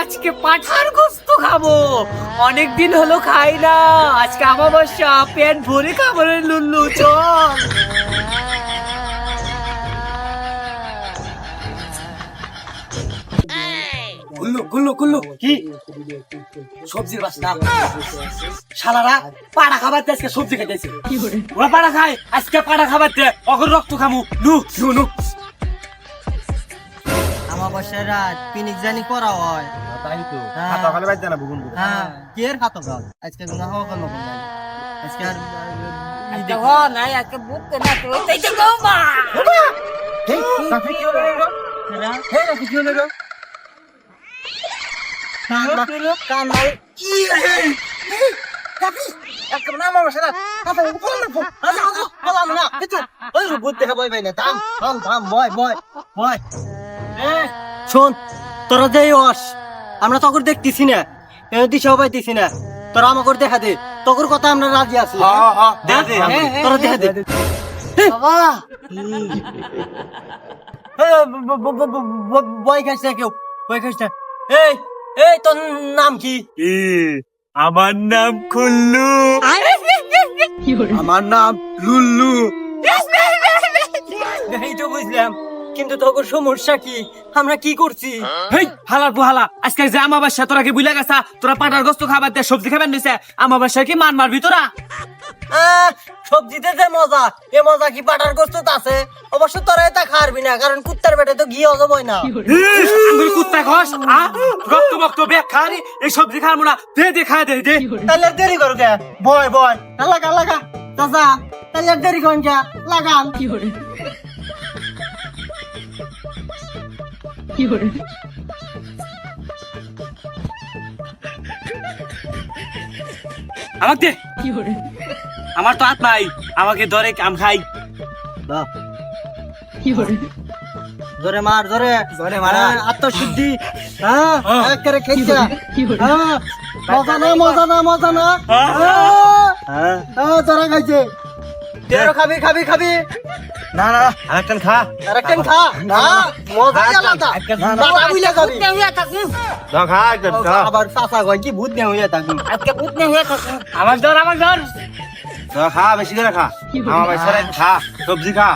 আজকে পাঠার গোস্ত খাবো, অনেকদিন হলো খাই না। আজকে আমাবস্যা, পেট ভরে খাবো রে লুল্লু, চল। গুল্লু গুল্লু গুল্লু, কি সবজির বাস্তা? শালারা পাড়া খাবার দিয়ে আজকে সবজি খাইতেছে। ওরা পাড়া খায়, আজকে পাড়া খাবার দিয়ে অগর রক্ত খামু। নু নু নু। আমাবস্যার রাত পিনিক জানি করা হয়। তাই তো হ্যাঁ। হাত সকালে বাইতে না বুগুন হ্যাঁ কি এর খাতো গাও আজকে গুনা হওয়া কেন আজকে আর আজকে হ নাই, আজকে বুকতে না তো এই যে মা। এই রাফি কি হলো রে? হে রাফি কি হলো রে? কান্দাই কি রে? রাফি একদম না আমার সাথে কথা বল না বল না এটা ওই রূপ দেখা বই ভাই না থাম থাম থাম বয় বয় বয় শোন তোরা যেই হস আমরা তখন দেখতেছি না দিশাও পাইতেছি না, তোরা আমাকে দেখা দে, তোর কথা আমরা রাজি আছি। হ্যাঁ হ্যাঁ দে দে তোরা দেখা দে বাবা বই খাইছে কেউ, বই খাইছে। এই এই তোর নাম কি? আমার নাম কুল্লু, আমার নাম লুল্লু। এই তো বুঝলাম, কিন্তু তোর সমস্যা কি? আমরা কি করছি? হেই হালার বুহালা, আজকে যে আমাবস্যা তোরা কি বুইলা গেছা? তোরা পাঠার গোস্ত খাবার দিয়ে সবজি খাবার নিছে, আমাবস্যা কি মান মারবি তোরা? সবজিতে যে মজা, এ মজা কি পাটার গোস্ত আছে? অবশ্য তোরা এটা খারবি না, কারণ কুত্তার পেটে তো ঘি হজমই না। আঙ্গুল কুত্তা ঘষ, রক্ত বক্ত বেক খারি, এই সবজি খাবো না, দে দে খা দে দে। তাহলে দেরি করো কে? বয় বয় লাগা লাগা চাচা, তাহলে দেরি করেন কে? লাগান। আমাকে দে, আমার তো হাত নাই, আমাকে ধরে আম খাই। জোরে মার, জোরে জোরে মার। আত্মশুদ্ধি। হ্যাঁ একেবারে খেয়েছে। হ্যাঁ মজা না মজা না মজা না। হ্যাঁ তোরা খাইছে, তেরো খাবি খাবি খাবি। না না আরেকটান খা, আরেকটান খা। না মজা আলাদা, বাবা বুইলা যাবি। দাও খা একদম খা। আবার চাচা কয় কি ভূত নেই হইয়া থাকবি। আজকে ভূত নেই হয়ে থাকুন। আমার ধর, আমার ধর। দাও খা, বেশি করে খা। আমার ভাই সারা খা, সবজি খা।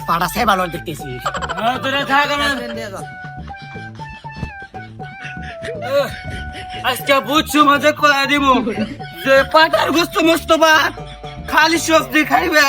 পাড়া সে ভালো দেখতেছি। তোরা থাক না। আজকে বুঝছো মজা করে দিব যে পাটার গোস্ত মস্ত ভাত, খালি সবজি খাইবে।